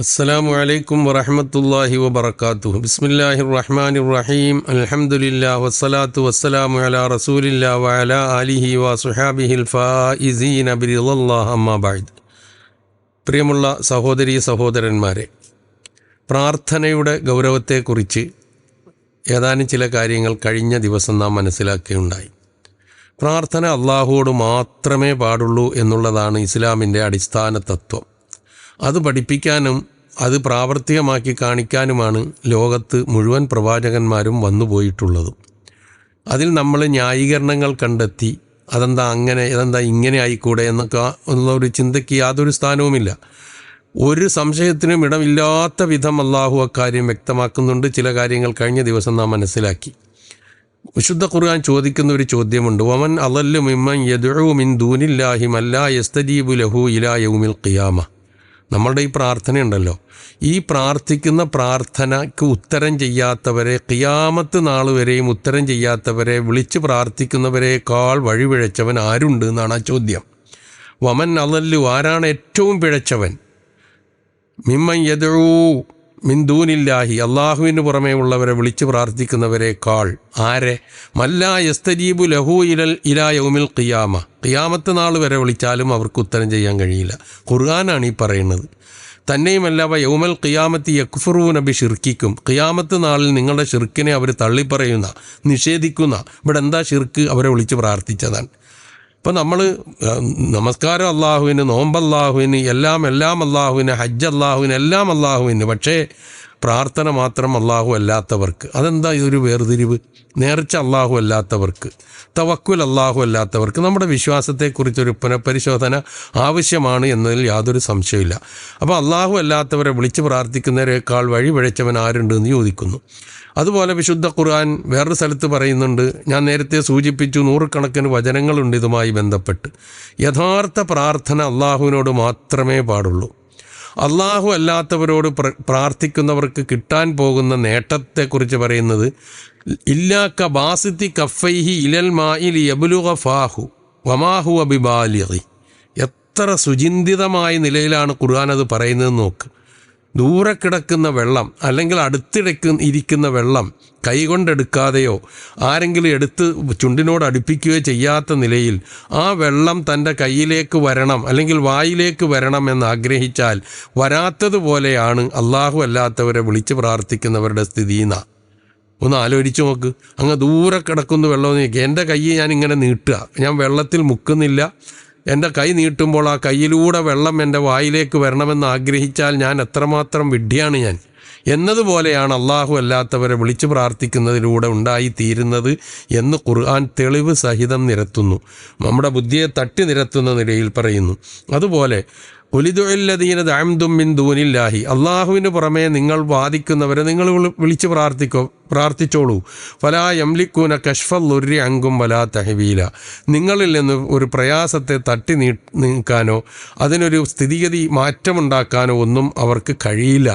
അസ്സലാമു അലൈക്കും വറഹ്മത്തുള്ളാഹി വബറകാതുഹു. ബിസ്മില്ലാഹിർ റഹ്മാനിർ റഹീം. അൽഹംദുലില്ലാഹി വസ്സലാത്തു വസ്സലാമു അലാ റസൂലില്ലാഹി വഅലാ ആലിഹി വസ്വഹാബിഹിൽ ഫായിസീന ബിറിളല്ലാഹി അമ്മാ ബഅദ്. പ്രിയമുള്ള സഹോദരീ സഹോദരന്മാരെ, പ്രാർത്ഥനയുടെ ഗൗരവത്തെക്കുറിച്ച് ഏതാനും ചില കാര്യങ്ങൾ കഴിഞ്ഞ ദിവസം നാം മനസ്സിലാക്കുകയുണ്ടായി. പ്രാർത്ഥന അള്ളാഹുവോട് മാത്രമേ പാടുള്ളൂ എന്നുള്ളതാണ് ഇസ്ലാമിൻ്റെ അടിസ്ഥാന തത്വം. അത് പഠിപ്പിക്കാനും അത് പ്രാവർത്തികമാക്കി കാണിക്കാനുമാണ് ലോകത്ത് മുഴുവൻ പ്രവാചകന്മാരും വന്നുപോയിട്ടുള്ളതും. അതിൽ നമ്മൾ ന്യായീകരണങ്ങൾ കണ്ടെത്തി അതെന്താ അങ്ങനെ, ഇതെന്താ ഇങ്ങനെ ആയിക്കൂടെ എന്നൊക്കെ ഉള്ള ഒരു ചിന്തയ്ക്ക് യാതൊരു സ്ഥാനവുമില്ല. ഒരു സംശയത്തിനും ഇടമില്ലാത്ത വിധം അള്ളാഹു അക്കാര്യം വ്യക്തമാക്കുന്നുണ്ട്. ചില കാര്യങ്ങൾ കഴിഞ്ഞ ദിവസം നാം മനസ്സിലാക്കി. വിശുദ്ധ ഖുർആൻ ചോദിക്കുന്ന ഒരു ചോദ്യമുണ്ട്. വമൻ അളല്ലു മിമ്മൻ യദ്ഉ മിൻ ദൂനില്ലാഹി മല്ലാ യസ്തജീബു ലഹു ഇലാ യൗമിൽ ഖിയാമ. നമ്മളുടെ ഈ പ്രാർത്ഥനയുണ്ടല്ലോ, ഈ പ്രാർത്ഥിക്കുന്ന പ്രാർത്ഥനയ്ക്ക് ഉത്തരം ചെയ്യാത്തവരെ, ഖിയാമത്ത് നാൾ വരെയും ഉത്തരം ചെയ്യാത്തവരെ, വിളിച്ച് പ്രാർത്ഥിക്കുന്നവരെക്കാൾ വഴിപിഴച്ചവൻ ആരുണ്ട് എന്നാണ് ആ ചോദ്യം. വമൻ അളല്ലു, ആരാണ് ഏറ്റവും പിഴച്ചവൻ? മിമ്മൻ യദ്ഉ മിൻ ദൂനില്ലാഹി, അള്ളാഹുവിന് പുറമേ ഉള്ളവരെ വിളിച്ച് പ്രാർത്ഥിക്കുന്നവരെക്കാൾ. ആരെ? മല്ലാ യസ്തജീബു ലഹു ഇലാ യൗമിൽ ഖിയാമ. ഖിയാമത്ത് നാൾ വരെ വിളിച്ചാലും അവർക്ക് ഉത്തരം ചെയ്യാൻ കഴിയില്ല. ഖുർആനാണ് ഈ പറയുന്നത്. തന്നെയുമല്ല, യൗമൽ ഖിയാമത്തി യക്ഫുറൂന ബി ഷിർക്കിക്കും, ഖിയാമത്ത് നാളിൽ നിങ്ങളുടെ ഷിർക്കിനെ അവർ തള്ളിപ്പറയുന്ന, നിഷേധിക്കുന്ന. ഇവിടെ എന്താ ഷിർക്ക്? അവരെ വിളിച്ച് പ്രാർത്ഥിച്ചതാണ്. ഇപ്പം നമ്മൾ നമസ്കാരം അള്ളാഹുവിന്, നോമ്പ് അള്ളാഹുവിന്, എല്ലാം അള്ളാഹുവിന്, ഹജ്ജ് അള്ളാഹുവിന്, എല്ലാം അള്ളാഹുവിന്. പക്ഷേ പ്രാർത്ഥന മാത്രം അള്ളാഹു അല്ലാത്തവർക്ക്. അതെന്താ ഇതൊരു വേർതിരിവ്? നേർച്ച അള്ളാഹു അല്ലാത്തവർക്ക്, തവക്കുൽ അള്ളാഹു അല്ലാത്തവർക്ക്. നമ്മുടെ വിശ്വാസത്തെക്കുറിച്ചൊരു പുനഃപരിശോധന ആവശ്യമാണ് എന്നതിൽ യാതൊരു സംശയമില്ല. അപ്പോൾ അള്ളാഹു അല്ലാത്തവരെ വിളിച്ച് പ്രാർത്ഥിക്കുന്നവരെക്കാൾ വഴിപിഴച്ചവൻ ആരുണ്ടെന്ന് ചോദിക്കുന്നു. അതുപോലെ വിശുദ്ധ ഖുർആൻ വേറൊരു സ്ഥലത്ത് പറയുന്നുണ്ട്, ഞാൻ നേരത്തെ സൂചിപ്പിച്ചു, നൂറുകണക്കിന് വചനങ്ങളുണ്ട് ഇതുമായി ബന്ധപ്പെട്ട്. യഥാർത്ഥ പ്രാർത്ഥന അള്ളാഹുവിനോട് മാത്രമേ പാടുള്ളൂ. അള്ളാഹു അല്ലാത്തവരോട് പ്രാർത്ഥിക്കുന്നവർക്ക് കിട്ടാൻ പോകുന്ന നേട്ടത്തെക്കുറിച്ച് പറയുന്നത്, ഇല്ലാക്ക ബാസിത്തി കഫൈഹി ഇലൽ മാഇൽ യബ്ലുഗ ഫാഹു വമാഹു ബിബാലിഗി. എത്ര സുചിന്തിതമായ നിലയിലാണ് ഖുർആൻ അത് പറയുന്നത് നോക്ക്. ദൂരെ കിടക്കുന്ന വെള്ളം അല്ലെങ്കിൽ ഇരിക്കുന്ന വെള്ളം കൈകൊണ്ടെടുക്കാതെയോ ആരെങ്കിലും എടുത്ത് ചുണ്ടിനോട് അടുപ്പിക്കുകയോ ചെയ്യാത്ത നിലയിൽ ആ വെള്ളം തൻ്റെ കയ്യിലേക്ക് വരണം അല്ലെങ്കിൽ വായിലേക്ക് വരണം എന്ന് ആഗ്രഹിച്ചാൽ വരാത്തതുപോലെയാണ് അള്ളാഹു അല്ലാത്തവരെ വിളിച്ച് പ്രാർത്ഥിക്കുന്നവരുടെ സ്ഥിതി എന്നാണ്. ഒന്ന് ആലോചിച്ച് നോക്ക്. അങ്ങ് ദൂരെ കിടക്കുന്ന വെള്ളം നോക്കി, എൻ്റെ കൈ ഞാനിങ്ങനെ നീട്ടുക, ഞാൻ വെള്ളത്തിൽ മുക്കുന്നില്ല. എൻ്റെ കൈ നീട്ടുമ്പോൾ ആ കയ്യിലൂടെ വെള്ളം എൻ്റെ വായിലേക്ക് വരണമെന്ന് ആഗ്രഹിച്ചാൽ ഞാൻ എത്രമാത്രം വിഡ്ഢിയാണ് ഞാൻ എന്നതുപോലെയാണ് അള്ളാഹു അല്ലാത്തവരെ വിളിച്ച് പ്രാർത്ഥിക്കുന്നതിലൂടെ ഉണ്ടായിത്തീരുന്നത് എന്ന് ഖുർആൻ തെളിവ് സഹിതം നിരത്തുന്നു. നമ്മുടെ ബുദ്ധിയെ തട്ടി നിരത്തുന്ന നിലയിൽ പറയുന്നു. അതുപോലെ ഉലിദുല്ലദീന ദഅംതും മിൻ ദൂനില്ലാഹി, അള്ളാഹുവിന് പുറമേ നിങ്ങൾ വാദിക്കുന്നവരെ നിങ്ങൾ വിളിച്ച് പ്രാർത്ഥിച്ചോളൂ. ഫലാ യംലിക്കൂന കശ്ഫൽ ദുർരി അങ്കും വലാ തഹ്വീല, നിങ്ങളിൽ നിന്ന് ഒരു പ്രയാസത്തെ തട്ടി നീക്കാനോ അതിനൊരു സ്ഥിതിഗതി മാറ്റമുണ്ടാക്കാനോ ഒന്നും അവർക്ക് കഴിയില്ല.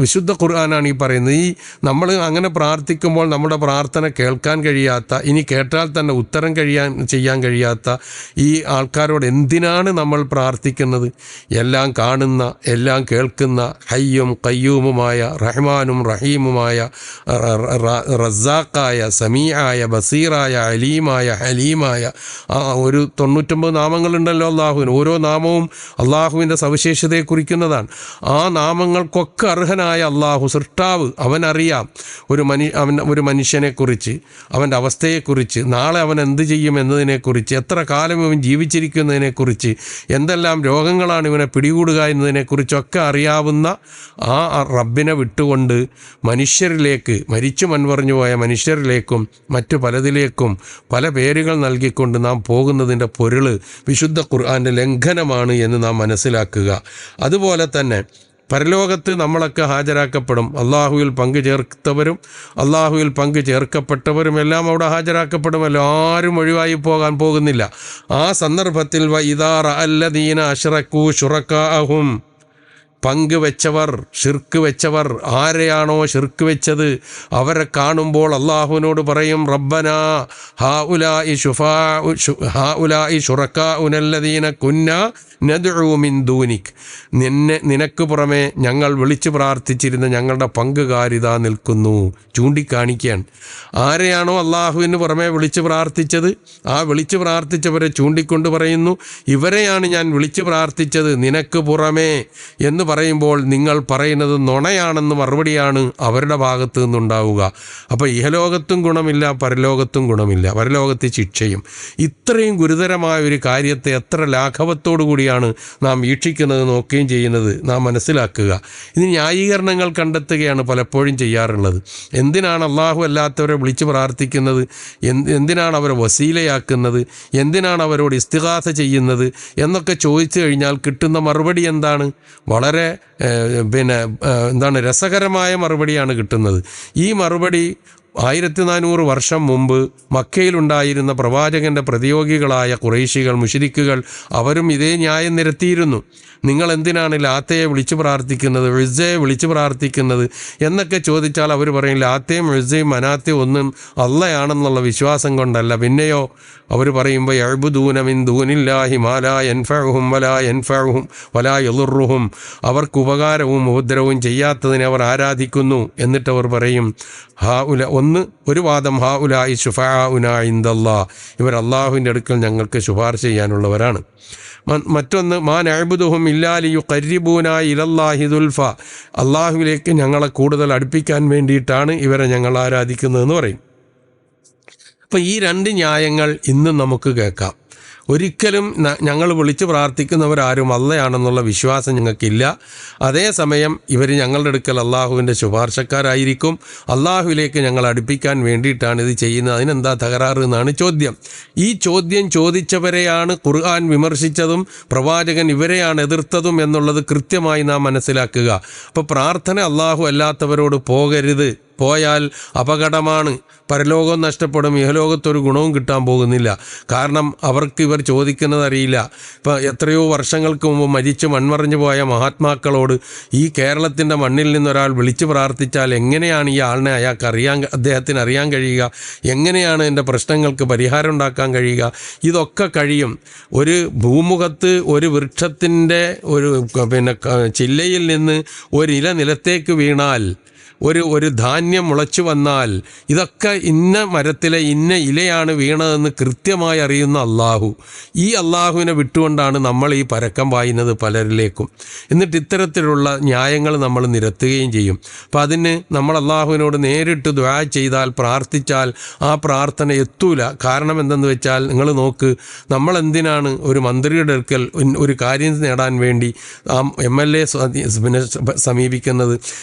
വിശുദ്ധ ഖുർആനാണ് ഈ പറയുന്നത്. ഈ നമ്മൾ അങ്ങനെ പ്രാർത്ഥിക്കുമ്പോൾ നമ്മുടെ പ്രാർത്ഥന കേൾക്കാൻ കഴിയാത്ത, ഇനി കേട്ടാൽ തന്നെ ഉത്തരം ചെയ്യാൻ കഴിയാത്ത ഈ ആൾക്കാരോട് എന്തിനാണ് നമ്മൾ പ്രാർത്ഥിക്കുന്നത്? എല്ലാം കാണുന്ന, എല്ലാം കേൾക്കുന്ന, ഹയ്യും ഖയ്യൂമുമായ, റഹ്മാനും റഹീമുമായ, റസാഖായ, സമീആയ, ബസീറായ, അലീമായ, ഹലീമായ, ഒരു 99 നാമങ്ങളുണ്ടല്ലോ അള്ളാഹുവിന്. ഓരോ നാമവും അള്ളാഹുവിൻ്റെ സവിശേഷതയെ കുറിക്കുന്നതാണ്. ആ നാമങ്ങൾക്കൊക്കെ അർഹനായ അള്ളാഹു സൃഷ്ടാവ്, അവനറിയാം ഒരു മനുഷ്യനെക്കുറിച്ച്, അവൻ്റെ അവസ്ഥയെക്കുറിച്ച്, നാളെ അവൻ എന്ത് ചെയ്യും എന്നതിനെക്കുറിച്ച്, എത്ര കാലം അവൻ ജീവിച്ചിരിക്കുന്നതിനെക്കുറിച്ച്, എന്തെല്ലാം രോഗങ്ങളാണ് ഇവനെ പിടികൂടുക എന്നതിനെക്കുറിച്ചൊക്കെ അറിയാവുന്ന ആ റബ്ബിനെ വിട്ടുകൊണ്ട് മനുഷ്യരിലേക്ക്, മരിച്ചു മൺപറഞ്ഞു പോയ മനുഷ്യരിലേക്കും മറ്റു പലതിലേക്കും പല പേരുകൾ നൽകിക്കൊണ്ട് നാം പോകുന്നതിൻ്റെ പൊരുൾ വിശുദ്ധ ഖുർആൻ്റെ ലംഘനമാണ് എന്ന് നാം മനസ്സിലാക്കുക. അതുപോലെ തന്നെ പരലോകത്ത് നമ്മളൊക്കെ ഹാജരാക്കപ്പെടും. അള്ളാഹുവിൽ പങ്കു ചേർത്തവരും അള്ളാഹുവിൽ പങ്കു ചേർക്കപ്പെട്ടവരും എല്ലാം അവിടെ ഹാജരാക്കപ്പെടുമല്ലോ. ആരും ഒഴിവായി പോകാൻ പോകുന്നില്ല. ആ സന്ദർഭത്തിൽ വഇദാ റഅല്ലദീന അശ്റകൂ ശുറകാഅഹും, പങ്ക് വെച്ചവർ, ഷിർക്ക് വെച്ചവർ, ആരെയാണോ ഷിർക്ക് വെച്ചത് അവരെ കാണുമ്പോൾ അള്ളാഹുവിനോട് പറയും, റബ്ബനാ ഹാഉലാഇ ശുറക്കാഉനല്ലദീന കുന്നാ നദ്ഉ മിൻ ദൂനിക്, നിനക്ക് പുറമെ ഞങ്ങൾ വിളിച്ചു പ്രാർത്ഥിച്ചിരുന്ന ഞങ്ങളുടെ പങ്കുകാരിതാ നിൽക്കുന്നു. ചൂണ്ടിക്കാണിക്കുകയാണ്. ആരെയാണോ അള്ളാഹുവിന് പുറമെ വിളിച്ചു പ്രാർത്ഥിച്ചത് ആ വിളിച്ചു പ്രാർത്ഥിച്ചവരെ ചൂണ്ടിക്കൊണ്ട് പറയുന്നു, ഇവരെയാണ് ഞാൻ വിളിച്ചു പ്രാർത്ഥിച്ചത് നിനക്ക് പുറമേ എന്ന് പറയുമ്പോൾ നിങ്ങൾ പറയുന്നത് നുണയാണെന്ന് മറുപടിയാണ് അവരുടെ ഭാഗത്തു നിന്നുണ്ടാവുക. അപ്പോൾ ഇഹലോകത്തും ഗുണമില്ല, പരലോകത്തും ഗുണമില്ല, പരലോകത്തെ ശിക്ഷയും. ഇത്രയും ഗുരുതരമായ ഒരു കാര്യത്തെ എത്ര ലാഘവത്തോടു കൂടിയാണ് നാം വീക്ഷിക്കുന്നത്, നോക്കുകയും ചെയ്യുന്നത് നാം മനസ്സിലാക്കുക. ഇത് ന്യായീകരണങ്ങൾ കണ്ടെത്തുകയാണ് പലപ്പോഴും ചെയ്യാറുള്ളത്. എന്തിനാണ് അള്ളാഹു അല്ലാത്തവരെ വിളിച്ചു പ്രാർത്ഥിക്കുന്നത്? എന്തിനാണ് അവരെ വസീലയാക്കുന്നത്? എന്തിനാണ് അവരോട് ഇസ്തിഗാസ ചെയ്യുന്നത് എന്നൊക്കെ ചോദിച്ചു കഴിഞ്ഞാൽ കിട്ടുന്ന മറുപടി എന്താണ്? വളരെ രസകരമായ മറുപടിയാണ് കിട്ടുന്നത്. ഈ മറുപടി 1400 വർഷം മുമ്പ് മക്കയിലുണ്ടായിരുന്ന പ്രവാചകൻ്റെ പ്രതിയോഗികളായ ഖുറൈശികൾ, മുശ്രിക്കുകൾ അവരും ഇതേ ന്യായം നിരത്തിയിരുന്നു. നിങ്ങൾ എന്തിനാണ് ലാത്തയെ വിളിച്ചു പ്രാർത്ഥിക്കുന്നത്, ഉസ്സയെ വിളിച്ചു പ്രാർത്ഥിക്കുന്നത് എന്നൊക്കെ ചോദിച്ചാൽ അവർ പറയും, ലാത്തയും ഉസ്സയും മനാത്തയും ഒന്നും അള്ളയാണെന്നുള്ള വിശ്വാസം കൊണ്ടല്ല. പിന്നെയോ അവർ പറയുമ്പോൾ യഅ്ബുദൂന മിൻ ദൂനില്ലാഹി മാ ലാ യൻഫഉഹും വലാ യൻഫഉഹും വലാ യളുറുഹും, അവർക്ക് ഉപകാരവും ഉപദ്രവവും ചെയ്യാത്തതിനെ അവർ ആരാധിക്കുന്നു. എന്നിട്ടവർ പറയും, ഒരു വാദം, ഹാഉലാഇ ശുഫാഉനാ ഇൻദല്ലാഹ്, ഇവർ അള്ളാഹുവിൻ്റെ അടുക്കൽ ഞങ്ങൾക്ക് ശുപാർശ ചെയ്യാനുള്ളവരാണ്. മറ്റൊന്ന്, മാ നഅ്ബുദുഹും ഇല്ലാ ലിയുഖർരിബൂനാ ഇലല്ലാഹി ദുൽഫ, അള്ളാഹുവിലേക്ക് ഞങ്ങളെ കൂടുതൽ അടുപ്പിക്കാൻ വേണ്ടിയിട്ടാണ് ഇവരെ ഞങ്ങൾ ആരാധിക്കുന്നതെന്ന് പറയും. അപ്പോൾ ഈ രണ്ട് ന്യായങ്ങൾ ഇന്നും നമുക്ക് കേൾക്കാം. ഒരിക്കലും ഞങ്ങൾ വിളിച്ച് പ്രാർത്ഥിക്കുന്നവരാരും അള്ളയാണെന്നുള്ള വിശ്വാസം ഞങ്ങൾക്കില്ല. അതേസമയം ഇവർ ഞങ്ങളുടെ അടുക്കൽ അള്ളാഹുവിൻ്റെ ശുപാർശക്കാരായിരിക്കും, അള്ളാഹുവിലേക്ക് ഞങ്ങൾ അടുപ്പിക്കാൻ വേണ്ടിയിട്ടാണ് ഇത് ചെയ്യുന്നത്, അതിനെന്താ തകരാറ് എന്നാണ് ചോദ്യം. ഈ ചോദ്യം ചോദിച്ചവരെയാണ് ഖുർആൻ വിമർശിച്ചതും പ്രവാചകൻ ഇവരെയാണ് എതിർത്തതും എന്നുള്ളത് കൃത്യമായി നാം മനസ്സിലാക്കുക. അപ്പോൾ പ്രാർത്ഥന അള്ളാഹു അല്ലാത്തവരോട് പോകരുത്, പോയാൽ അപകടമാണ്, പരലോകം നഷ്ടപ്പെടും, ഇഹലോകത്തൊരു ഗുണവും കിട്ടാൻ പോകുന്നില്ല. കാരണം അവർക്ക് ഇവർ ചോദിക്കുന്നത് അറിയില്ല. ഇപ്പോൾ എത്രയോ വർഷങ്ങൾക്ക് മുമ്പ് മരിച്ച് മൺമറഞ്ഞു പോയ മഹാത്മാക്കളോട് ഈ കേരളത്തിൻ്റെ മണ്ണിൽ നിന്നൊരാൾ വിളിച്ചു പ്രാർത്ഥിച്ചാൽ എങ്ങനെയാണ് ഈ ആളിനെ അദ്ദേഹത്തിന് അറിയാൻ കഴിയുക? എങ്ങനെയാണ് എൻ്റെ പ്രശ്നങ്ങൾക്ക് പരിഹാരം ഉണ്ടാക്കാൻ കഴിയുക? ഇതൊക്കെ കഴിയും. ഒരു ഭൂമുഖത്ത് ഒരു വൃക്ഷത്തിൻ്റെ ചില്ലയിൽ നിന്ന് ഒരില നിലത്തേക്ക് വീണാൽ, ഒരു ധാന്യം മുളച്ചു വന്നാൽ, ഇതൊക്കെ ഇന്ന മരത്തിലെ ഇന്ന ഇലയാണ് വീണതെന്ന് കൃത്യമായി അറിയുന്ന അള്ളാഹു, ഈ അള്ളാഹുവിനെ വിട്ടുകൊണ്ടാണ് നമ്മൾ ഈ പരക്കം പായുന്നത് പലരിലേക്കും. എന്നിട്ട് ഇത്തരത്തിലുള്ള ന്യായങ്ങൾ നമ്മൾ നിരത്തുകയും ചെയ്യും. അപ്പം അതിന് നമ്മൾ അള്ളാഹുവിനോട് നേരിട്ട് ദുആ ചെയ്താൽ, പ്രാർത്ഥിച്ചാൽ ആ പ്രാർത്ഥന എത്തൂല. കാരണം എന്തെന്ന് വെച്ചാൽ, നിങ്ങൾ നോക്ക്, നമ്മളെന്തിനാണ് ഒരു മന്ത്രിയുടെ അടുക്കൽ ഒരു കാര്യം നേടാൻ വേണ്ടി MLA സമീപിക്കുന്നത്,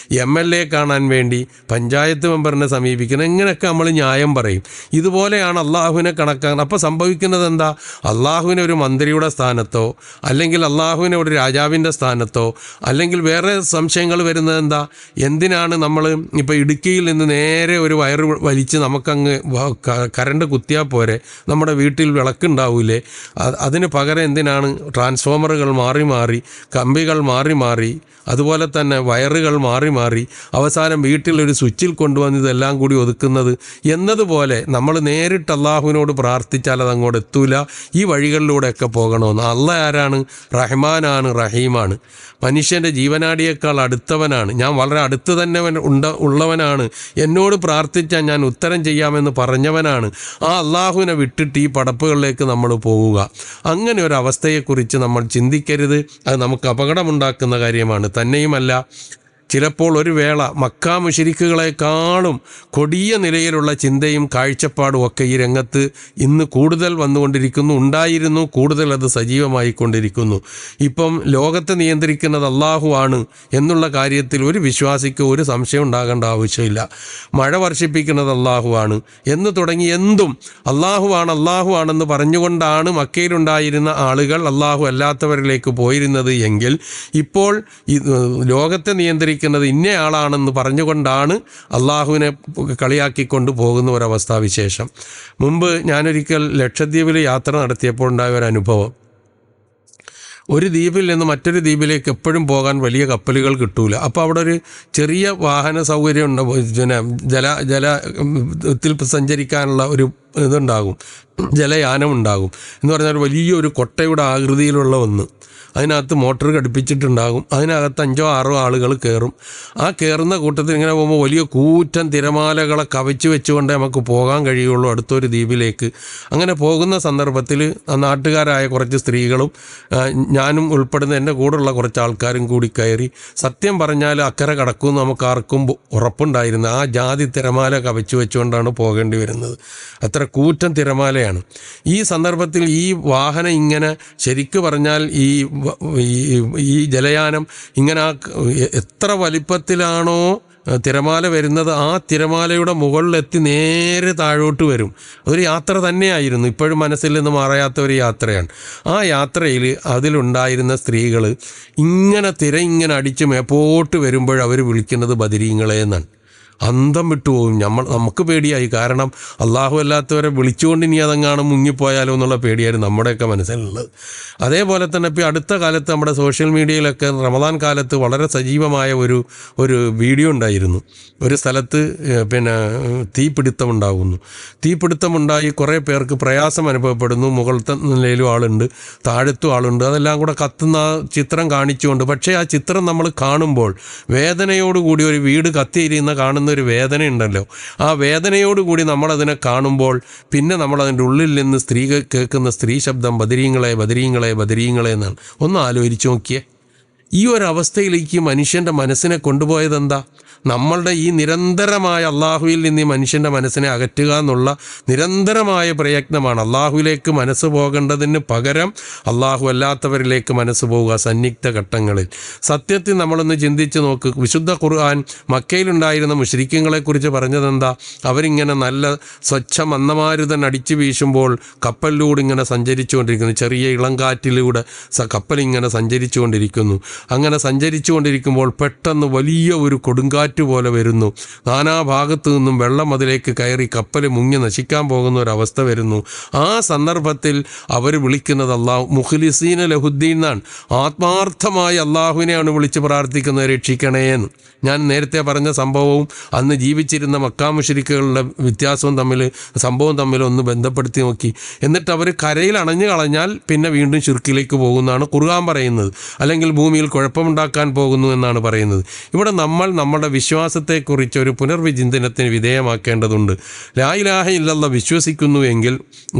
MLA കാണാൻ വേണ്ടി പഞ്ചായത്ത് മെമ്പറിനെ സമീപിക്കുന്നത്? ഇങ്ങനെയൊക്കെ നമ്മൾ ന്യായം പറയും. ഇതുപോലെയാണ് അള്ളാഹുവിനെ കണക്കാക്കുന്നത്. അപ്പോൾ സംഭവിക്കുന്നത് എന്താ? അള്ളാഹുവിനെ ഒരു മന്ത്രിയുടെ സ്ഥാനത്തോ അല്ലെങ്കിൽ അള്ളാഹുവിനെ ഒരു രാജാവിൻ്റെ സ്ഥാനത്തോ അല്ലെങ്കിൽ വേറെ സംശയങ്ങൾ വരുന്നത് എന്താ? എന്തിനാണ് നമ്മൾ ഇപ്പോൾ ഇടുക്കിയിൽ നിന്ന് നേരെ ഒരു വയറ് വലിച്ച് നമുക്കങ്ങ് കറണ്ട് കുത്തിയാൽ പോരെ, നമ്മുടെ വീട്ടിൽ വിളക്കുണ്ടാവില്ലേ? അതിന് പകരം എന്തിനാണ് ട്രാൻസ്ഫോമറുകൾ മാറി മാറി, കമ്പികൾ മാറി മാറി, അതുപോലെ തന്നെ വയറുകൾ മാറി മാറി അവസാനം വീട്ടിലൊരു സ്വിച്ചിൽ കൊണ്ടുവന്ന് ഇതെല്ലാം കൂടി ഒതുക്കുന്നത് എന്നതുപോലെ നമ്മൾ നേരിട്ട് അള്ളാഹുവിനോട് പ്രാർത്ഥിച്ചാൽ അതങ്ങോട്ട് എത്തൂല. ഈ വഴികളിലൂടെയൊക്കെ പോകണമെന്ന്. അള്ളാഹ് ആരാണ്? റഹ്മാനാണ്, റഹീമാണ്. മനുഷ്യൻ്റെ ജീവനാടിയേക്കാൾ അടുത്തവനാണ്. ഞാൻ വളരെ അടുത്ത് തന്നെ ഉള്ളവനാണ്. എന്നോട് പ്രാർത്ഥിച്ചാൽ ഞാൻ ഉത്തരം ചെയ്യാമെന്ന് പറഞ്ഞവനാണ്. ആ അള്ളാഹുവിനെ വിട്ടിട്ട് ഈ പടപ്പുകളിലേക്ക് നമ്മൾ പോവുക. അങ്ങനെ ഒരു അവസ്ഥയെക്കുറിച്ച് നമ്മൾ ചിന്തിക്കരുത്. അത് നമുക്ക് അപകടമുണ്ടാക്കുന്ന കാര്യമാണ്. തന്നെയുമല്ല, ചിലപ്പോൾ ഒരു വേള മക്കാ മുശ്രിക്കുകളെക്കാളും കൊടിയ നിലയിലുള്ള ചിന്തയും കാഴ്ചപ്പാടും ഒക്കെ ഈ രംഗത്ത് ഇന്ന് കൂടുതൽ വന്നുകൊണ്ടിരിക്കുന്നു, ഉണ്ടായിരുന്നു, കൂടുതൽ അത് സജീവമായിക്കൊണ്ടിരിക്കുന്നു. ഇപ്പം ലോകത്തെ നിയന്ത്രിക്കുന്നത് അള്ളാഹു ആണ് എന്നുള്ള കാര്യത്തിൽ ഒരു വിശ്വാസിക്ക് ഒരു സംശയം ഉണ്ടാകേണ്ട ആവശ്യമില്ല. മഴ വർഷിപ്പിക്കുന്നത് അള്ളാഹു ആണ് എന്ന് തുടങ്ങി എന്തും അള്ളാഹു ആണെന്ന് പറഞ്ഞുകൊണ്ടാണ് മക്കയിലുണ്ടായിരുന്ന ആളുകൾ അള്ളാഹു അല്ലാത്തവരിലേക്ക് പോയിരുന്നത് എങ്കിൽ, ഇപ്പോൾ ലോകത്തെ നിയന്ത്രിക്കുന്നത് ഇന്നയാളാണെന്ന് പറഞ്ഞുകൊണ്ടാണ് അള്ളാഹുവിനെ കളിയാക്കിക്കൊണ്ട് പോകുന്ന ഒരവസ്ഥാവിശേഷം. മുമ്പ് ഞാനൊരിക്കൽ ലക്ഷദ്വീപിൽ യാത്ര നടത്തിയപ്പോൾ ഉണ്ടായ ഒരു അനുഭവം. ഒരു ദ്വീപിൽ നിന്ന് മറ്റൊരു ദ്വീപിലേക്ക് എപ്പോഴും പോകാൻ വലിയ കപ്പലുകൾ കിട്ടൂല. അപ്പോൾ അവിടെ ഒരു ചെറിയ വാഹന സൗകര്യം ഉണ്ട്, പിന്നെ ജലത്തിൽ സഞ്ചരിക്കാനുള്ള ഒരു ഇതുണ്ടാകും, ജലയാനം ഉണ്ടാകും എന്ന് പറഞ്ഞാൽ വലിയൊരു കൊട്ടയുടെ ആകൃതിയിലുള്ള ഒന്ന്. അതിനകത്ത് മോട്ടർ ഘടിപ്പിച്ചിട്ടുണ്ടാകും. അതിനകത്ത് 5-6 ആളുകൾ കയറും. ആ കയറുന്ന കൂട്ടത്തിൽ ഇങ്ങനെ പോകുമ്പോൾ വലിയ കൂറ്റൻ തിരമാലകളെ കവച്ച് വെച്ചുകൊണ്ടേ നമുക്ക് പോകാൻ കഴിയുള്ളൂ അടുത്തൊരു ദ്വീപിലേക്ക്. അങ്ങനെ പോകുന്ന സന്ദർഭത്തിൽ നാട്ടുകാരായ കുറച്ച് സ്ത്രീകളും ഞാനും ഉൾപ്പെടുന്ന എൻ്റെ കൂടെയുള്ള കുറച്ച് ആൾക്കാരും കൂടി കയറി. സത്യം പറഞ്ഞാൽ അക്കരെ കടക്കുമെന്ന് നമുക്ക് ആർക്കും ഉറപ്പുണ്ടായിരുന്നു. ആ ജാതി തിരമാല കവച്ച് വെച്ചുകൊണ്ടാണ് പോകേണ്ടി വരുന്നത്. അത്ര കൂറ്റൻ തിരമാലയാണ്. ഈ സന്ദർഭത്തിൽ ഈ വാഹനം ഇങ്ങനെ ശരിക്കു പറഞ്ഞാൽ ഈ ജലയാനം ഇങ്ങനെ എത്ര വലിപ്പത്തിലാണോ തിരമാല വരുന്നത്, ആ തിരമാലയുടെ മുകളിലെത്തി നേരെ താഴോട്ട് വരും. അതൊരു യാത്ര തന്നെയായിരുന്നു, ഇപ്പോഴും മനസ്സിൽ നിന്ന് മാറാത്ത ഒരു യാത്രയാണ്. ആ യാത്രയിൽ അതിലുണ്ടായിരുന്ന സ്ത്രീകൾ ഇങ്ങനെ ഇങ്ങനെ അടിച്ച് മേപ്പോട്ട് വരുമ്പോൾ അവർ വിളിക്കുന്നത് ബദരീങ്ങളെ എന്നാണ്. അന്തം വിട്ടുപോകും. നമുക്ക് പേടിയായി. കാരണം അള്ളാഹു അല്ലാത്തവരെ വിളിച്ചുകൊണ്ട് ഇനി അതെങ്ങാനും മുങ്ങിപ്പോയാലോ എന്നുള്ള പേടിയായിരുന്നു നമ്മുടെയൊക്കെ മനസ്സിലുള്ളത്. അതേപോലെ തന്നെ ഇപ്പോൾ അടുത്ത കാലത്ത് നമ്മുടെ സോഷ്യൽ മീഡിയയിലൊക്കെ റമദാൻ കാലത്ത് വളരെ സജീവമായ ഒരു വീഡിയോ ഉണ്ടായിരുന്നു. ഒരു സ്ഥലത്ത് പിന്നെ തീപിടുത്തമുണ്ടായി കുറേ പേർക്ക് പ്രയാസം അനുഭവപ്പെടുന്നു. മുകളിലത്തെ നിലയിലും ആളുണ്ട്, താഴത്തും ആളുണ്ട്. അതെല്ലാം കൂടെ കത്തുന്ന ചിത്രം കാണിച്ചുകൊണ്ട്, പക്ഷേ ആ ചിത്രം നമ്മൾ കാണുമ്പോൾ വേദനയോടുകൂടി ഒരു വീട് കത്തിയിരിക്കുന്ന കാണുന്ന ഒരു വേദന ഉണ്ടല്ലോ, ആ വേദനയോടുകൂടി നമ്മളതിനെ കാണുമ്പോൾ പിന്നെ നമ്മളതിൻ്റെ ഉള്ളിൽ നിന്ന് കേൾക്കുന്ന സ്ത്രീ ശബ്ദം ബദരീങ്ങളെ ബദരീങ്ങളെ ബദരീങ്ങളെ എന്നാണ്. ഒന്ന് ആലോചിച്ച് നോക്കിയേ. ഈ ഒരു അവസ്ഥയിലേക്ക് മനുഷ്യൻ്റെ മനസ്സിനെ കൊണ്ടുപോയതെന്താ? നമ്മളുടെ ഈ നിരന്തരമായ അള്ളാഹുവിൽ നിന്ന് ഈ മനുഷ്യൻ്റെ മനസ്സിനെ അകറ്റുക എന്നുള്ള നിരന്തരമായ പ്രയത്നമാണ്. അള്ളാഹുവിലേക്ക് മനസ്സ് പോകേണ്ടതിന് പകരം അള്ളാഹു അല്ലാത്തവരിലേക്ക് മനസ്സ് പോവുക സന്നിഗ്ധ ഘട്ടങ്ങളിൽ. സത്യത്തിൽ നമ്മളൊന്ന് ചിന്തിച്ച് നോക്ക്. വിശുദ്ധ ഖുർആൻ മക്കയിലുണ്ടായിരുന്ന മുശ്രിക്കുകളെക്കുറിച്ച് പറഞ്ഞതെന്താ? അവരിങ്ങനെ നല്ല സ്വച്ഛ മന്ദമാരുതൻ അടിച്ചു വീശുമ്പോൾ കപ്പലിലൂടെ ഇങ്ങനെ സഞ്ചരിച്ചുകൊണ്ടിരിക്കുന്നു. ചെറിയ ഇളങ്കാറ്റിലൂടെ കപ്പലിങ്ങനെ സഞ്ചരിച്ചുകൊണ്ടിരിക്കുന്നു. അങ്ങനെ സഞ്ചരിച്ചുകൊണ്ടിരിക്കുമ്പോൾ പെട്ടെന്ന് വലിയ ഒരു കൊടുങ്കാറ്റ് പോലെ വരുന്നു. നാനാഭാഗത്തു നിന്നും വെള്ളം അതിലേക്ക് കയറി കപ്പൽ മുങ്ങി നശിക്കാൻ പോകുന്ന ഒരവസ്ഥ വരുന്നു. ആ സന്ദർഭത്തിൽ അവർ വിളിക്കുന്നത് അള്ളാഹു മുഖ്ലിസീന ലഹുദ്ദീൻ എന്നാണ്. ആത്മാർത്ഥമായി അള്ളാഹുവിനെയാണ് വിളിച്ച് പ്രാർത്ഥിക്കുന്നത്, രക്ഷിക്കണേന്ന്. ഞാൻ നേരത്തെ പറഞ്ഞ സംഭവവും അന്ന് ജീവിച്ചിരുന്ന മക്കാ മുശ്രിക്കുകളുടെ സംഭവം തമ്മിൽ ഒന്ന് ബന്ധപ്പെടുത്തി നോക്കി. എന്നിട്ട് അവർ കരയിൽ അണഞ്ഞു കളഞ്ഞാൽ പിന്നെ വീണ്ടും ശിർക്കിലേക്ക് പോകുന്നതാണ് ഖുർആൻ പറയുന്നത്. അല്ലെങ്കിൽ ഭൂമിയിൽ കുഴപ്പമുണ്ടാക്കാൻ പോകുന്നു എന്നാണ് പറയുന്നത്. ഇവിടെ നമ്മൾ നമ്മുടെ വിശ്വാസത്തെക്കുറിച്ച് ഒരു പുനർവിചിന്തനത്തിന് വിധേയമാക്കേണ്ടതുണ്ട്. ലാ ഇലാഹ ഇല്ലല്ലാഹ് വിശ്വസിക്കുന്നുവെങ്കിൽ,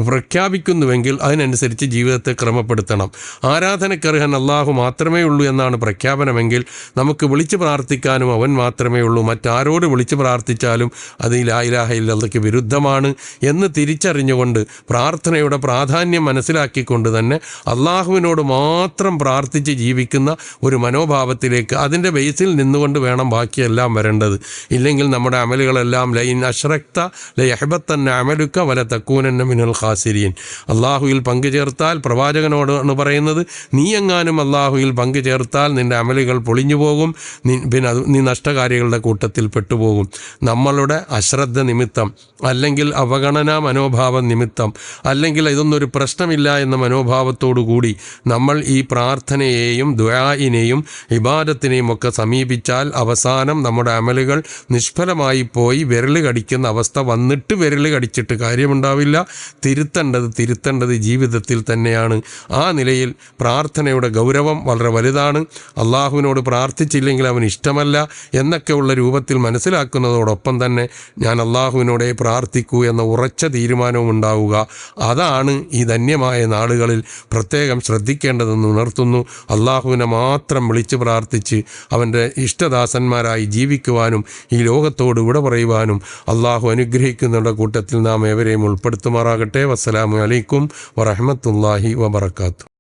പ്രഖ്യാപിക്കുന്നുവെങ്കിൽ അതിനനുസരിച്ച് ജീവിതത്തെ ക്രമപ്പെടുത്തണം. ആരാധനക്കർഹൻ അള്ളാഹു മാത്രമേ ഉള്ളൂ എന്നാണ് പ്രഖ്യാപനമെങ്കിൽ നമുക്ക് വിളിച്ച് പ്രാർത്ഥിക്കാനും അവൻ മാത്രമേ ഉള്ളൂ. മറ്റാരോട് വിളിച്ച് പ്രാർത്ഥിച്ചാലും അത് ലാ ഇലാഹ ഇല്ലല്ലാഹ്ക്ക് വിരുദ്ധമാണ് എന്ന് തിരിച്ചറിഞ്ഞുകൊണ്ട് പ്രാർത്ഥനയുടെ പ്രാധാന്യം മനസ്സിലാക്കിക്കൊണ്ട് തന്നെ അള്ളാഹുവിനോട് മാത്രം പ്രാർത്ഥിച്ച് ജീവിക്കുന്ന ഒരു മനോഭാവത്തിലേക്ക് അതിൻ്റെ ബേസിൽ നിന്നുകൊണ്ട് വേണം ബാക്കിയെല്ലാം വരേണ്ടത്. ഇല്ലെങ്കിൽ നമ്മുടെ അമലുകളെല്ലാം ലൈൻ അഷ്റക്ത ലയഹ്ബത്തന്ന അമലുക വല തക്കൂനന്ന മിനൽ ഖാസിരീൻ. അള്ളാഹുവിൽ പങ്കുചേർത്താൽ, പ്രവാചകനോടാണ് പറയുന്നത്, നീ എങ്ങാനും അള്ളാഹുവിൽ പങ്കുചേർത്താൽ നിൻ്റെ അമലുകൾ പൊളിഞ്ഞു പോകും, പിന്നെ നീ നഷ്ടകാരികളുടെ കൂട്ടത്തിൽ പെട്ടുപോകും. നമ്മളുടെ അശ്രദ്ധ നിമിത്തം, അല്ലെങ്കിൽ അവഗണനാ മനോഭാവം നിമിത്തം, അല്ലെങ്കിൽ ഇതൊന്നൊരു പ്രശ്നമില്ല എന്ന മനോഭാവത്തോടു കൂടി നമ്മൾ ഈ പ്രാർത്ഥനയെയും ദുആഇനെയും ഇബാദത്തിനെയും ഒക്കെ സമീപിച്ചാൽ അവസാനം നമ്മുടെ അമലുകൾ നിഷ്ഫലമായി പോയി വിരൽ കടിക്കുന്ന അവസ്ഥ വന്നിട്ട് വിരൽ കടിച്ചിട്ട് കാര്യമുണ്ടാവില്ല. തിരുത്തേണ്ടത് ജീവിതത്തിൽ തന്നെയാണ്. ആ നിലയിൽ പ്രാർത്ഥനയുടെ ഗൗരവം വളരെ വലുതാണ്. അള്ളാഹുവിനോട് പ്രാർത്ഥിച്ചില്ലെങ്കിൽ അവന് ഇഷ്ടമല്ല എന്നൊക്കെയുള്ള രൂപത്തിൽ മനസ്സിലാക്കുന്നതോടൊപ്പം തന്നെ ഞാൻ അള്ളാഹുവിനോടേ പ്രാർത്ഥിക്കൂ എന്ന ഉറച്ച തീരുമാനവും ഉണ്ടാവുക. അതാണ് ഈ ധന്യമായ നാളുകളിൽ പ്രത്യേകം ശ്രദ്ധിക്കേണ്ടതെന്ന് ഉണർത്തുന്നു. അള്ളാഹുവിനെ മാത്രം വിളിച്ച് പ്രാർത്ഥിച്ച് അവൻ്റെ ഇഷ്ടദാസന്മാരായി ജീവിക്കുവാനും ഈ ലോകത്തോട് വിട പറയുവാനും അള്ളാഹു അനുഗ്രഹിക്കുന്നവരുടെ കൂട്ടത്തിൽ നാം ഏവരെയും ഉൾപ്പെടുത്തുമാറാകട്ടെ. വസ്സലാമു അലൈക്കും വറഹ്മത്തുള്ളാഹി വബറകാതുഹു.